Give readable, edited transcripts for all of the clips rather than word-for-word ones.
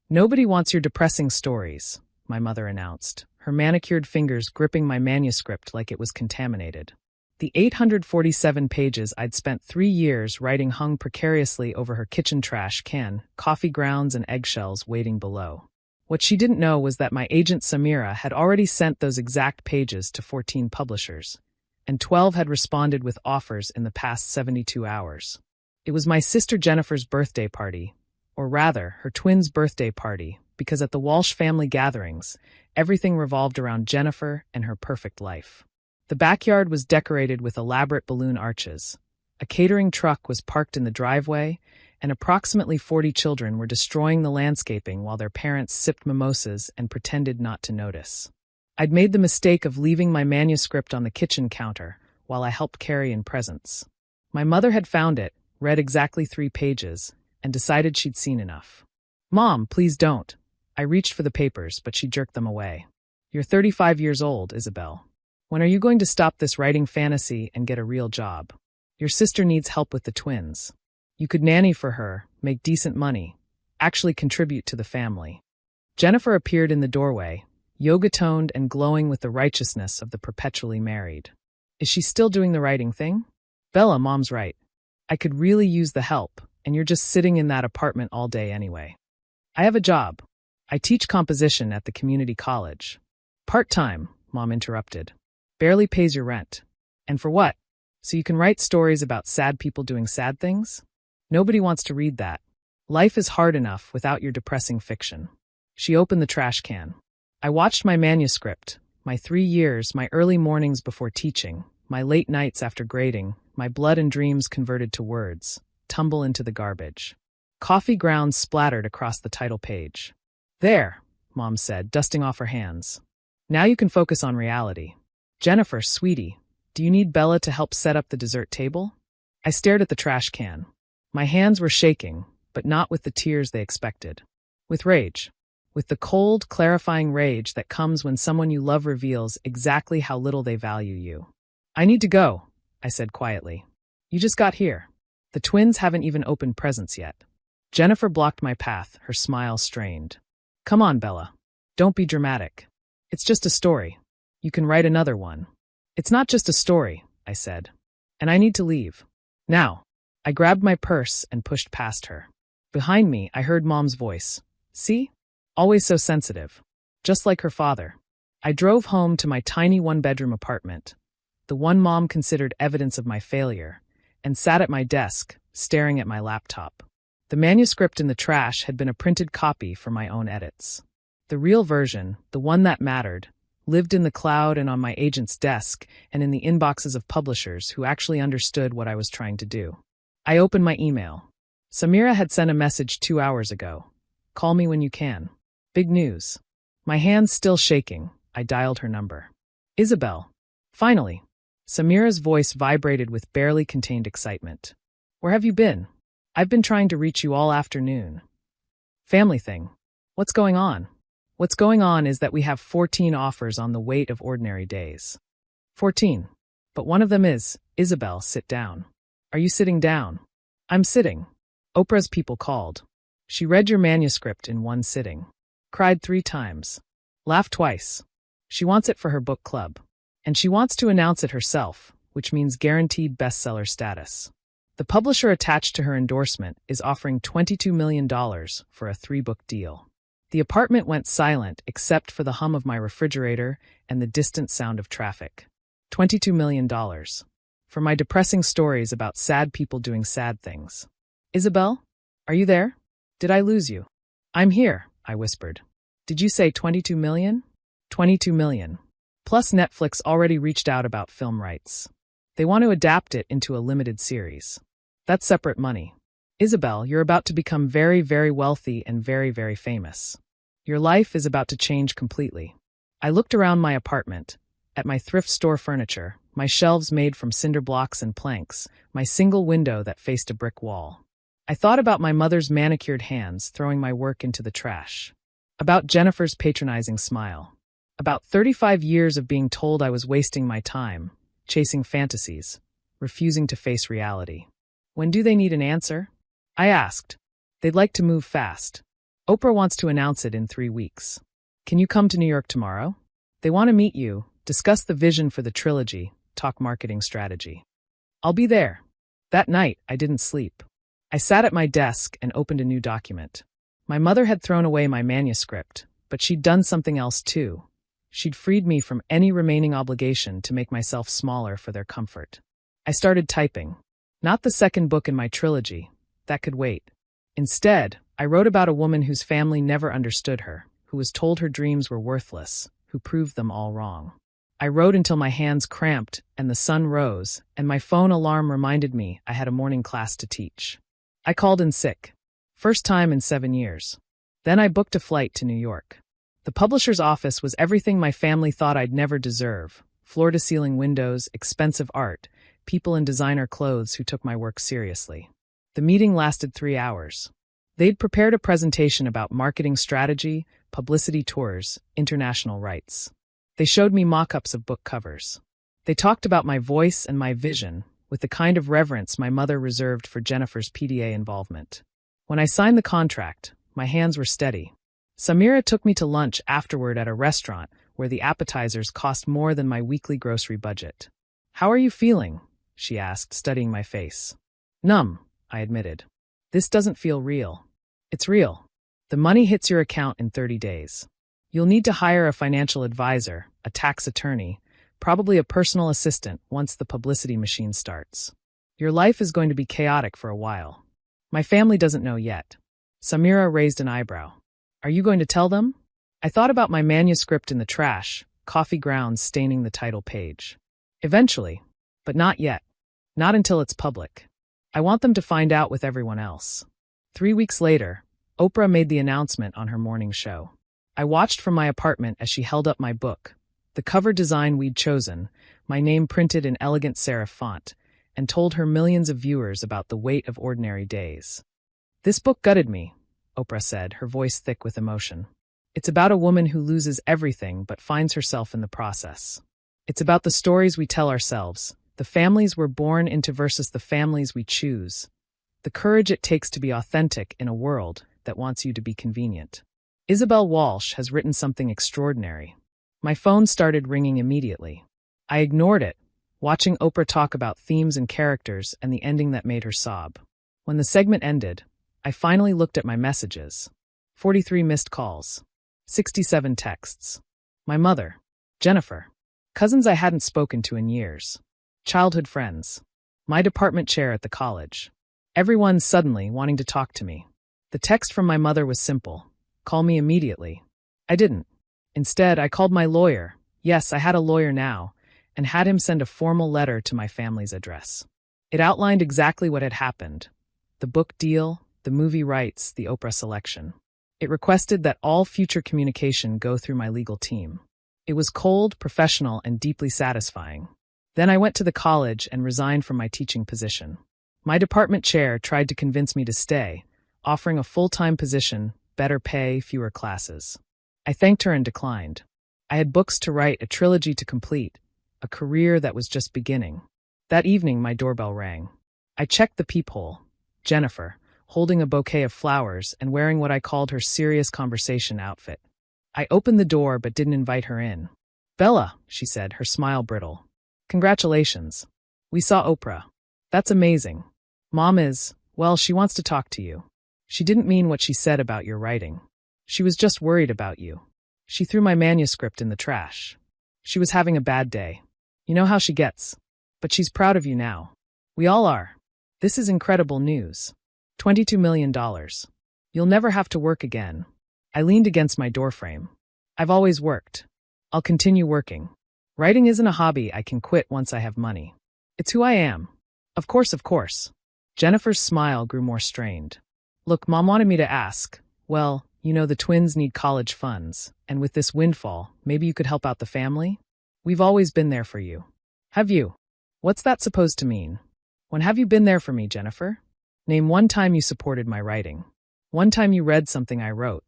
Nobody wants your depressing stories, my mother announced, her manicured fingers gripping my manuscript like it was contaminated. The 847 pages I'd spent 3 years writing hung precariously over her kitchen trash can, coffee grounds and eggshells waiting below. What she didn't know was that my agent Samira had already sent those exact pages to 14 publishers, and 12 had responded with offers in the past 72 hours. It was my sister Jennifer's birthday party, or rather, her twin's birthday party, because at the Walsh family gatherings, everything revolved around Jennifer and her perfect life. The backyard was decorated with elaborate balloon arches. A catering truck was parked in the driveway, and approximately 40 children were destroying the landscaping while their parents sipped mimosas and pretended not to notice. I'd made the mistake of leaving my manuscript on the kitchen counter while I helped carry in presents. My mother had found it, read exactly 3 pages, and decided she'd seen enough. "Mom, please don't." I reached for the papers, but she jerked them away. "You're 35 years old, Isabel. When are you going to stop this writing fantasy and get a real job? Your sister needs help with the twins. You could nanny for her, make decent money, actually contribute to the family." Jennifer appeared in the doorway, yoga-toned and glowing with the righteousness of the perpetually married. "Is she still doing the writing thing?" "Bella, Mom's right. I could really use the help, and you're just sitting in that apartment all day anyway." "I have a job. I teach composition at the community college." "Part-time," Mom interrupted. "Barely pays your rent. And for what? So you can write stories about sad people doing sad things? Nobody wants to read that. Life is hard enough without your depressing fiction." She opened the trash can. I watched my manuscript, my 3 years, my early mornings before teaching, my late nights after grading, my blood and dreams converted to words, tumble into the garbage. Coffee grounds splattered across the title page. "There," Mom said, dusting off her hands. "Now you can focus on reality. Jennifer, sweetie, do you need Bella to help set up the dessert table?" I stared at the trash can. My hands were shaking, but not with the tears they expected. With rage. With the cold, clarifying rage that comes when someone you love reveals exactly how little they value you. "I need to go," I said quietly. "You just got here. The twins haven't even opened presents yet." Jennifer blocked my path, her smile strained. "Come on, Bella. Don't be dramatic. It's just a story. You can write another one." "It's not just a story," I said. "And I need to leave. Now." I grabbed my purse and pushed past her. Behind me, I heard Mom's voice. "See? Always so sensitive. Just like her father." I drove home to my tiny one-bedroom apartment, the one Mom considered evidence of my failure, and sat at my desk, staring at my laptop. The manuscript in the trash had been a printed copy for my own edits. The real version, the one that mattered, lived in the cloud and on my agent's desk and in the inboxes of publishers who actually understood what I was trying to do. I opened my email. Samira had sent a message 2 hours ago. "Call me when you can. Big news." My hands still shaking, I dialed her number. "Isabel." Finally. Samira's voice vibrated with barely contained excitement. "Where have you been? I've been trying to reach you all afternoon." "Family thing. What's going on?" "What's going on is that we have 14 offers on the weight of ordinary days." 14. But one of them is, "Isabel, sit down." "Are you sitting down?" "I'm sitting. Oprah's people called. She read your manuscript in one sitting. Cried 3 times. Laughed twice. She wants it for her book club. And she wants to announce it herself, which means guaranteed bestseller status. The publisher attached to her endorsement is offering $22 million for a 3-book deal." The apartment went silent except for the hum of my refrigerator and the distant sound of traffic. $22 million. For my depressing stories about sad people doing sad things. "Isabel? Are you there? Did I lose you?" "I'm here," I whispered. "Did you say 22 million? 22 million. Plus Netflix already reached out about film rights. They want to adapt it into a limited series. That's separate money. Isabel, you're about to become very, very wealthy and very, very famous. Your life is about to change completely." I looked around my apartment, at my thrift store furniture, my shelves made from cinder blocks and planks, my single window that faced a brick wall. I thought about my mother's manicured hands throwing my work into the trash. About Jennifer's patronizing smile. About 35 years of being told I was wasting my time, chasing fantasies, refusing to face reality. "When do they need an answer?" I asked. "They'd like to move fast." Oprah wants to announce it in 3 weeks. Can you come to New York tomorrow? They want to meet you, discuss the vision for the trilogy, talk marketing strategy. I'll be there. That night, I didn't sleep. I sat at my desk and opened a new document. My mother had thrown away my manuscript, but she'd done something else too. She'd freed me from any remaining obligation to make myself smaller for their comfort. I started typing. Not the second book in my trilogy. That could wait. Instead, I wrote about a woman whose family never understood her, who was told her dreams were worthless, who proved them all wrong. I wrote until my hands cramped and the sun rose, and my phone alarm reminded me I had a morning class to teach. I called in sick. First time in 7 years. Then I booked a flight to New York. The publisher's office was everything my family thought I'd never deserve. Floor-to-ceiling windows, expensive art, people in designer clothes who took my work seriously. The meeting lasted 3 hours. They'd prepared a presentation about marketing strategy, publicity tours, international rights. They showed me mock-ups of book covers. They talked about my voice and my vision, with the kind of reverence my mother reserved for Jennifer's PDA involvement. When I signed the contract, my hands were steady. Samira took me to lunch afterward at a restaurant where the appetizers cost more than my weekly grocery budget. "How are you feeling?" she asked, studying my face. "Numb," I admitted. "This doesn't feel real." "It's real. The money hits your account in 30 days. You'll need to hire a financial advisor, a tax attorney, probably a personal assistant once the publicity machine starts. Your life is going to be chaotic for a while. My family doesn't know yet." Samira raised an eyebrow. "Are you going to tell them?" I thought about my manuscript in the trash, coffee grounds staining the title page. "Eventually, but not yet. Not until it's public. I want them to find out with everyone else." 3 weeks later, Oprah made the announcement on her morning show. I watched from my apartment as she held up my book, the cover design we'd chosen, my name printed in elegant serif font, and told her millions of viewers about the weight of ordinary days. "This book gutted me," Oprah said, her voice thick with emotion. "It's about a woman who loses everything but finds herself in the process. It's about the stories we tell ourselves, the families we're born into versus the families we choose, the courage it takes to be authentic in a world that wants you to be convenient." Isabel Walsh has written something extraordinary. My phone started ringing immediately. I ignored it, watching Oprah talk about themes and characters and the ending that made her sob. When the segment ended, I finally looked at my messages. 43 missed calls. 67 texts. My mother. Jennifer. Cousins I hadn't spoken to in years. Childhood friends. My department chair at the college. Everyone suddenly wanting to talk to me. The text from my mother was simple. "Call me immediately." I didn't. Instead, I called my lawyer. Yes, I had a lawyer now, and had him send a formal letter to my family's address. It outlined exactly what had happened. The book deal, the movie rights, the Oprah selection. It requested that all future communication go through my legal team. It was cold, professional, and deeply satisfying. Then I went to the college and resigned from my teaching position. My department chair tried to convince me to stay, offering a full-time position, better pay, fewer classes. I thanked her and declined. I had books to write, a trilogy to complete, a career that was just beginning. That evening, my doorbell rang. I checked the peephole. Jennifer, holding a bouquet of flowers and wearing what I called her serious conversation outfit. I opened the door but didn't invite her in. "Bella," she said, her smile brittle. "Congratulations. We saw Oprah. That's amazing. Mom is, well, she wants to talk to you. She didn't mean what she said about your writing. She was just worried about you. She threw my manuscript in the trash. She was having a bad day. You know how she gets. But she's proud of you now. We all are. This is incredible news. $22 million. You'll never have to work again." I leaned against my doorframe. "I've always worked. I'll continue working. Writing isn't a hobby I can quit once I have money. It's who I am." Of course, of course." Jennifer's smile grew more strained. "Look, Mom wanted me to ask. Well, you know the twins need college funds, and with this windfall, maybe you could help out the family? We've always been there for you." "Have you? What's that supposed to mean? When have you been there for me, Jennifer? Name one time you supported my writing. One time you read something I wrote.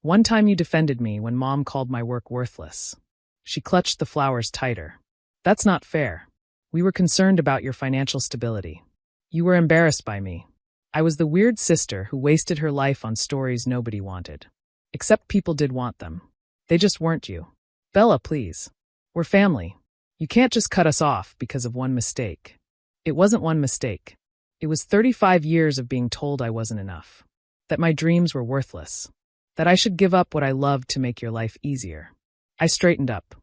One time you defended me when Mom called my work worthless." She clutched the flowers tighter. "That's not fair. We were concerned about your financial stability. You were embarrassed by me. I was the weird sister who wasted her life on stories nobody wanted. Except people did want them. They just weren't you. Bella, please. We're family. You can't just cut us off because of one mistake. It wasn't one mistake. It was 35 years of being told I wasn't enough. That my dreams were worthless. That I should give up what I loved to make your life easier. I straightened up.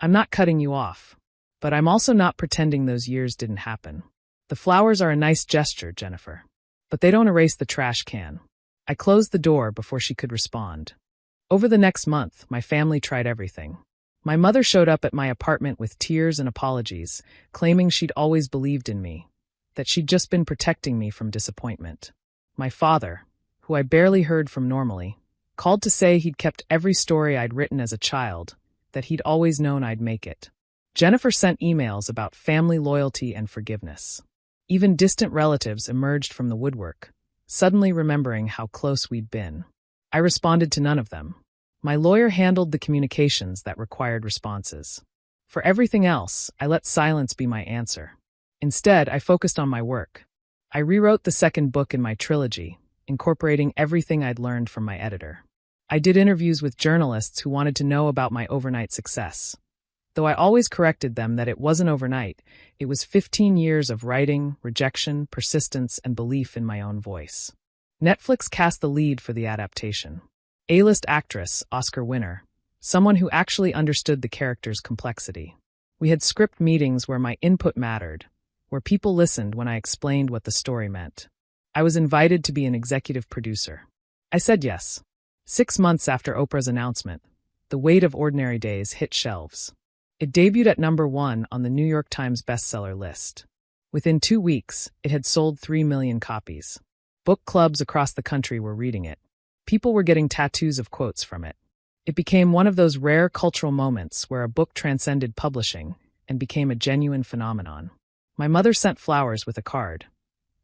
I'm not cutting you off. But I'm also not pretending those years didn't happen. The flowers are a nice gesture, Jennifer. But they don't erase the trash can. I closed the door before she could respond. Over the next month, my family tried everything. My mother showed up at my apartment with tears and apologies, claiming she'd always believed in me, that she'd just been protecting me from disappointment. My father, who I barely heard from normally, called to say he'd kept every story I'd written as a child, that he'd always known I'd make it. Jennifer sent emails about family loyalty and forgiveness. Even distant relatives emerged from the woodwork, suddenly remembering how close we'd been. I responded to none of them. My lawyer handled the communications that required responses. For everything else, I let silence be my answer. Instead, I focused on my work. I rewrote the second book in my trilogy, incorporating everything I'd learned from my editor. I did interviews with journalists who wanted to know about my overnight success. Though I always corrected them that it wasn't overnight, it was 15 years of writing, rejection, persistence, and belief in my own voice. Netflix cast the lead for the adaptation. A-list actress, Oscar winner, someone who actually understood the character's complexity. We had script meetings where my input mattered, where people listened when I explained what the story meant. I was invited to be an executive producer. I said yes. 6 months after Oprah's announcement, The Weight of Ordinary Days hit shelves. It debuted at #1 on the New York Times bestseller list. Within 2 weeks, it had sold 3 million copies. Book clubs across the country were reading it. People were getting tattoos of quotes from it. It became one of those rare cultural moments where a book transcended publishing and became a genuine phenomenon. My mother sent flowers with a card.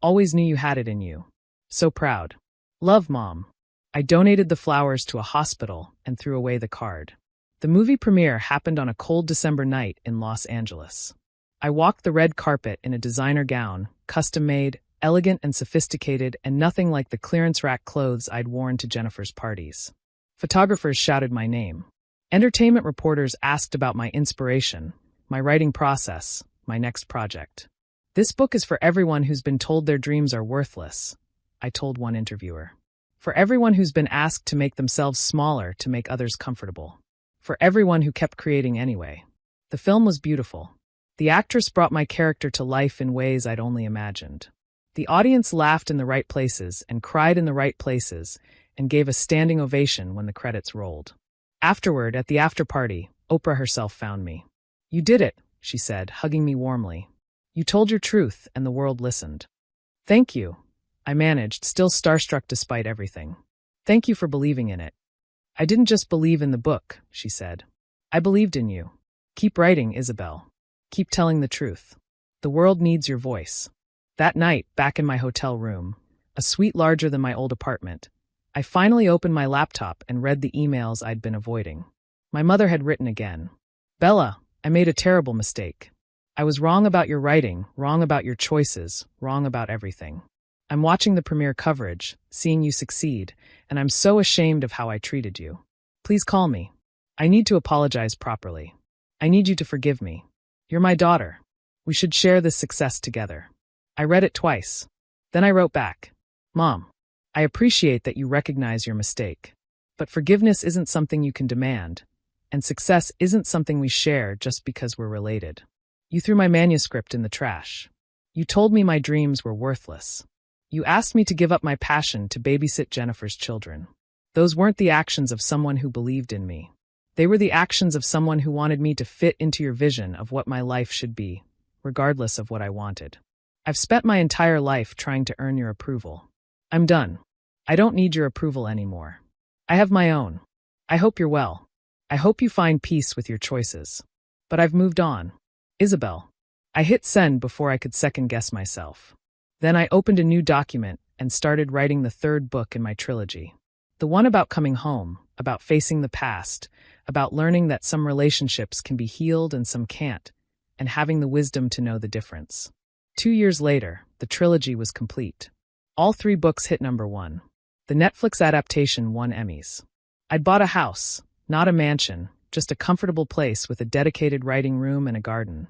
Always knew you had it in you. So proud. Love, Mom. I donated the flowers to a hospital and threw away the card. The movie premiere happened on a cold December night in Los Angeles. I walked the red carpet in a designer gown, custom-made, elegant and sophisticated, and nothing like the clearance rack clothes I'd worn to Jennifer's parties. Photographers shouted my name. Entertainment reporters asked about my inspiration, my writing process, my next project. This book is for everyone who's been told their dreams are worthless, I told one interviewer. For everyone who's been asked to make themselves smaller to make others comfortable. For everyone who kept creating anyway. The film was beautiful. The actress brought my character to life in ways I'd only imagined. The audience laughed in the right places and cried in the right places and gave a standing ovation when the credits rolled. Afterward, at the after-party, Oprah herself found me. You did it, she said, hugging me warmly. You told your truth and the world listened. Thank you, I managed, still starstruck despite everything. Thank you for believing in it. I didn't just believe in the book, she said. I believed in you. Keep writing, Isabel. Keep telling the truth. The world needs your voice. That night, back in my hotel room, a suite larger than my old apartment, I finally opened my laptop and read the emails I'd been avoiding. My mother had written again. Bella, I made a terrible mistake. I was wrong about your writing, wrong about your choices, wrong about everything. I'm watching the premiere coverage, seeing you succeed, and I'm so ashamed of how I treated you. Please call me. I need to apologize properly. I need you to forgive me. You're my daughter. We should share this success together. I read it twice. Then I wrote back. Mom, I appreciate that you recognize your mistake. But forgiveness isn't something you can demand, and success isn't something we share just because we're related. You threw my manuscript in the trash. You told me my dreams were worthless. You asked me to give up my passion to babysit Jennifer's children. Those weren't the actions of someone who believed in me. They were the actions of someone who wanted me to fit into your vision of what my life should be, regardless of what I wanted. I've spent my entire life trying to earn your approval. I'm done. I don't need your approval anymore. I have my own. I hope you're well. I hope you find peace with your choices. But I've moved on. Isabel. I hit send before I could second-guess myself. Then I opened a new document and started writing the third book in my trilogy. The one about coming home, about facing the past, about learning that some relationships can be healed and some can't, and having the wisdom to know the difference. 2 years later, the trilogy was complete. All 3 books hit #1. The Netflix adaptation won Emmys. I'd bought a house, not a mansion, just a comfortable place with a dedicated writing room and a garden,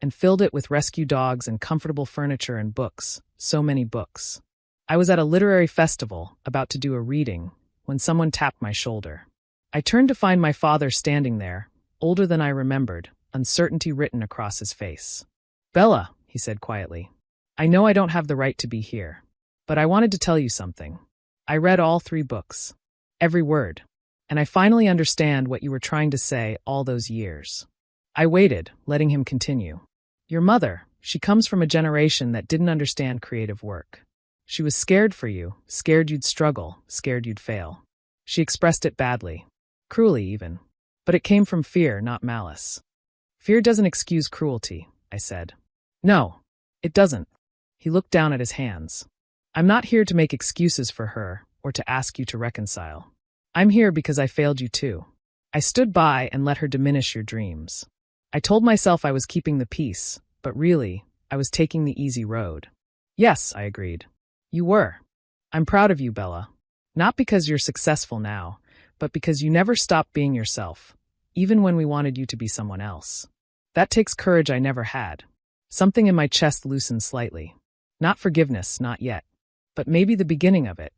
and filled it with rescue dogs and comfortable furniture and books, so many books. I was at a literary festival, about to do a reading, when someone tapped my shoulder. I turned to find my father standing there, older than I remembered, uncertainty written across his face. "Bella," he said quietly, "I know I don't have the right to be here, but I wanted to tell you something. I read all 3 books. Every word. And I finally understand what you were trying to say all those years." I waited, letting him continue. "Your mother, she comes from a generation that didn't understand creative work. She was scared for you, scared you'd struggle, scared you'd fail. She expressed it badly. Cruelly, even. But it came from fear, not malice." "Fear doesn't excuse cruelty," I said. "No, it doesn't." He looked down at his hands. "I'm not here to make excuses for her or to ask you to reconcile. I'm here because I failed you too. I stood by and let her diminish your dreams. I told myself I was keeping the peace, but really, I was taking the easy road." "Yes," I agreed. "You were. I'm proud of you, Bella. Not because you're successful now, but because you never stopped being yourself, even when we wanted you to be someone else. That takes courage I never had." Something in my chest loosened slightly. Not forgiveness, not yet. But maybe the beginning of it.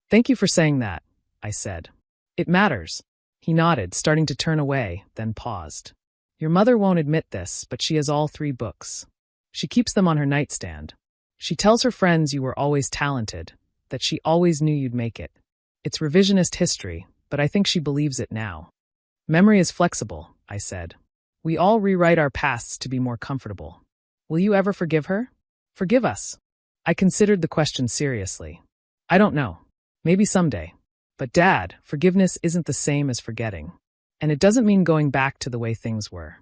"Thank you for saying that," I said. "It matters." He nodded, starting to turn away, then paused. "Your mother won't admit this, but she has all 3 books. She keeps them on her nightstand. She tells her friends you were always talented, that she always knew you'd make it. It's revisionist history, but I think she believes it now." "Memory is flexible," I said. "We all rewrite our pasts to be more comfortable. Will you ever forgive her? Forgive us?" I considered the question seriously. "I don't know. Maybe someday. But Dad, forgiveness isn't the same as forgetting. And it doesn't mean going back to the way things were.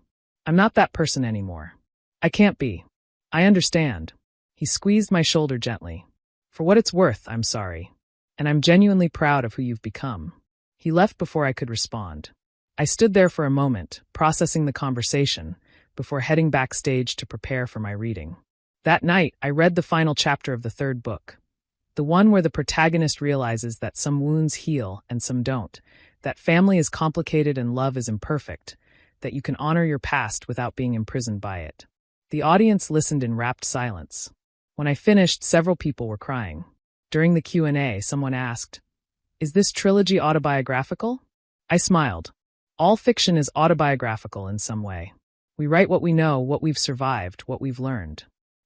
I'm not that person anymore. I can't be. I understand." He squeezed my shoulder gently. "For what it's worth, I'm sorry. And I'm genuinely proud of who you've become." He left before I could respond. I stood there for a moment, processing the conversation, before heading backstage to prepare for my reading. That night, I read the final chapter of the 3rd book. The one where the protagonist realizes that some wounds heal and some don't, that family is complicated and love is imperfect, that you can honor your past without being imprisoned by it. The audience listened in rapt silence. When I finished, several people were crying. During the Q&A, someone asked, "Is this trilogy autobiographical?" I smiled. All fiction is autobiographical in some way. We write what we know, what we've survived, what we've learned.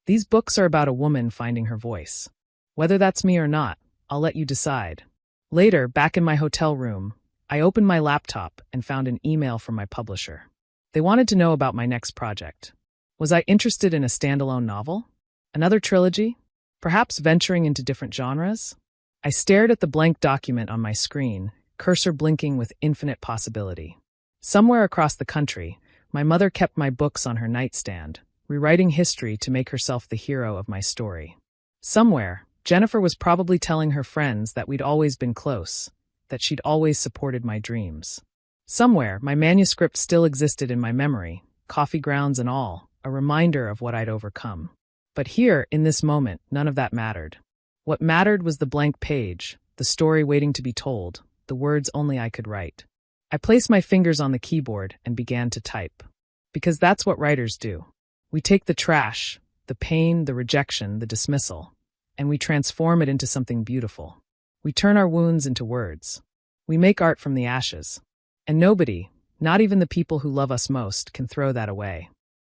These books are about a woman finding her voice. Whether that's me or not, I'll let you decide. Later, back in my hotel room, I opened my laptop and found an email from my publisher. They wanted to know about my next project. Was I interested in a standalone novel? Another trilogy? Perhaps venturing into different genres? I stared at the blank document on my screen, cursor blinking with infinite possibility. Somewhere across the country, my mother kept my books on her nightstand, rewriting history to make herself the hero of my story. Somewhere, Jennifer was probably telling her friends that we'd always been close, that she'd always supported my dreams. Somewhere, my manuscript still existed in my memory, coffee grounds and all, a reminder of what I'd overcome. But here, in this moment, none of that mattered. What mattered was the blank page, the story waiting to be told, the words only I could write. I placed my fingers on the keyboard and began to type. Because that's what writers do. We take the trash, the pain, the rejection, the dismissal, and we transform it into something beautiful. We turn our wounds into words. We make art from the ashes. And nobody, not even the people who love us most, can throw that away.